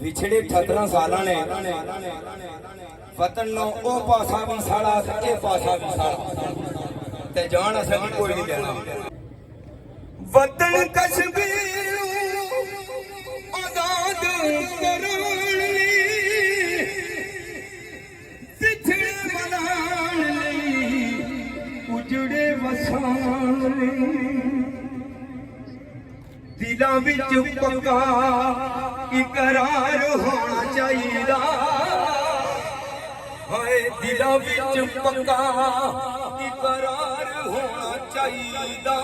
विछड़े 18 साल ने वतन नो ओ पासा भी साड़ा ए पासा भी साड़ा ते जान असल कोई नहीं देना। वतन कश्मीर आजाद कराने विछड़े मनाने उजड़े वसाने दिलां विच पक्का इकरार होना चाहिए। हाय दिलां विच पक्का इकरार होना चाहिए।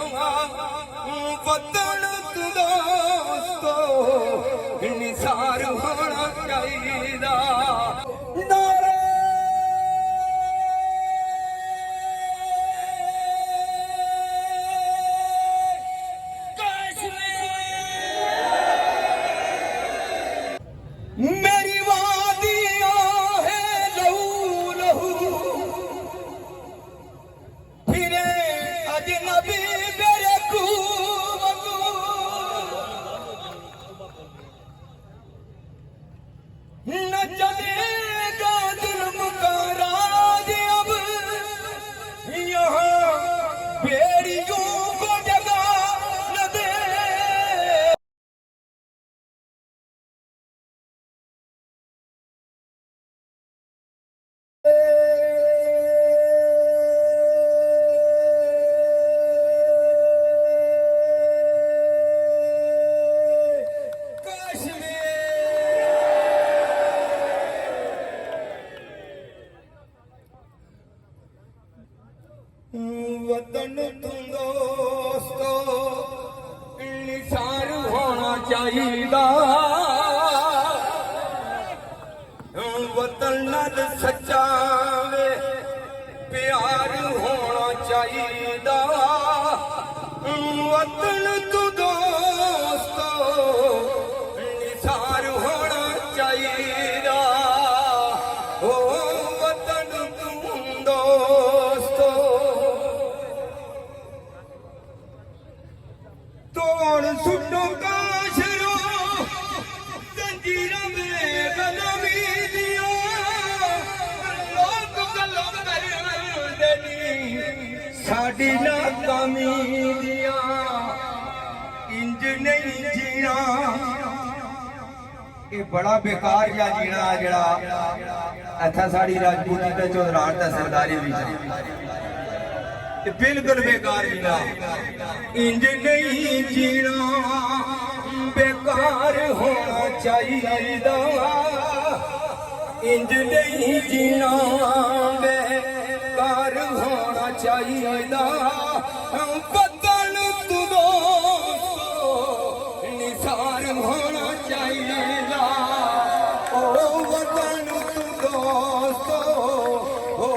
वतन दोस्तो निसार होना चाहिए। नारे मेरी वादियां है लहू लहू फिरे अजनबी मेरे खूबू न चलेगा जुल्म का राज अब यहाँ बेड़ियों को जगह न दे। वतन तुम दोस्तो निसार होना चाहिए। वतन नाल सच्चा वे प्यार होना चाहिए। वतन तू दोस्तो निसार होना चाहिए। ओ वतन तुम दोस्तो तोड़ सुटो काशरो जंजीरां में गलमी दिया लोग गलों करदे नी साडी नाकामी दिया इंज नहीं जीना। ये बड़ा बेकार या जीना जड़ा इत्थे साडी राजपूती ते चौधरान ते सरदारी विच बिल्कुल बेकार जीना। इंज नहीं जीना बेकार होना चाहिए। इंज नहीं जीना बेकार होना चाहिए। वतन तू दोस्तो निसार होना चाहिए। ओ वतन तू दोस्तो ओ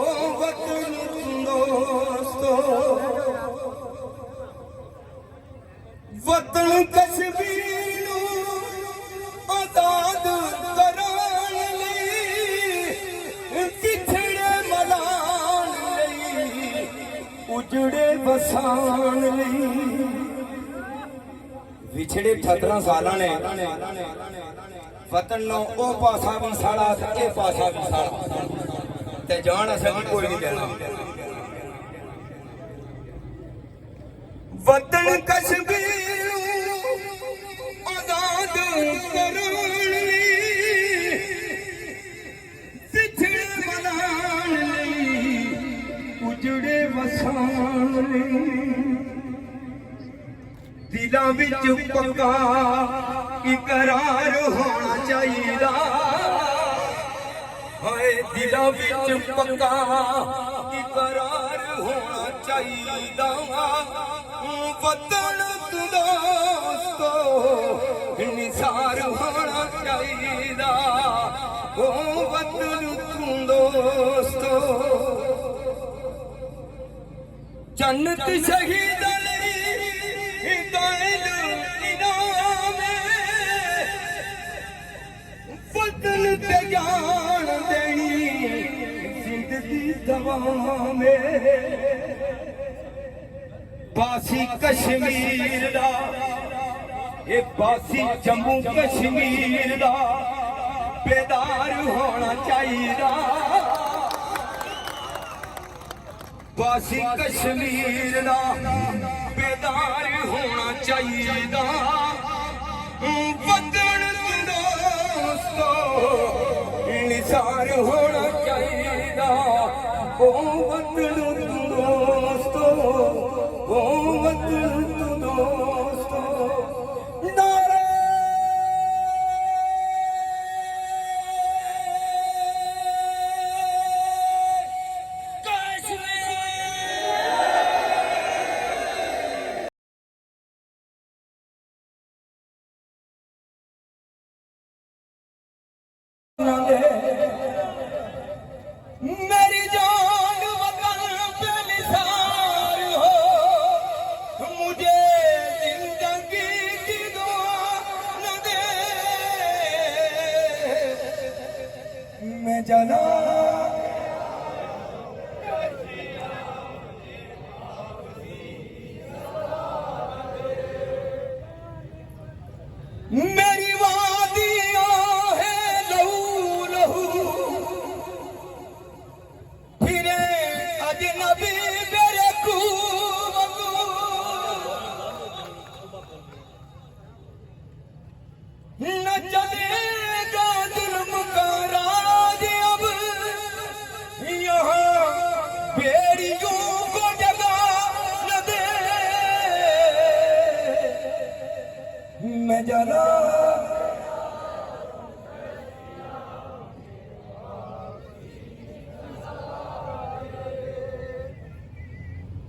वतन तू दोस्तो वतन कश्मीर आजाद कराने विछड़े मनाने उजड़े वसान विछड़े 18 साल ने वतन नो ओ पासा भी साड़ा ए पासा भी साड़ा ते जान असल कोई नहीं देना। वतन कश्मीर आजाद कराने विछड़े मनाने उजड़े वसाने दिलां विच पक्का इकरार होना चाहिए। हाय दिलां विच पक्का इकरार होना चाहिए। वतन दोस्तो निसार होना चाहिए। ओ वतन दोस्तो जन्नत शहीद वतन ते जान देनी जिंदगी दवा में। बासी कश्मीर दा ये बासी जम्मू कश्मीर दा बेदार होना चाहिए वासी कश्मीर दा बेदार होना चाहिए वतन दोस्तों निसार होना चाहिए ओ वतन दोस्तों ओ वतन दोस्तों नारे मेरी जान वतन पे निसार हो मुझे जिंदगी की दुआ न दे मैं जाना मेरी वादियां है लहू लहू फिरे अजनबी मेरे खूबू न चलेगा जुल्म का राज अब यहाँ बेड़ियों को जगह न दे मैं जाना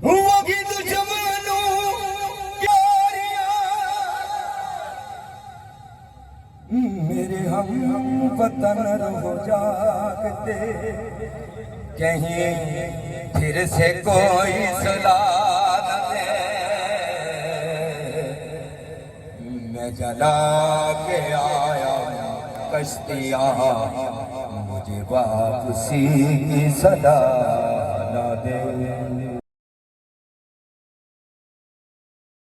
वही दुश्मनों मेरे हम वतन रहो जागते कहीं फिर से कोई सलाह न दे मैं जला के आया कश्तियाँ मुझे वापसी की सलाह न दे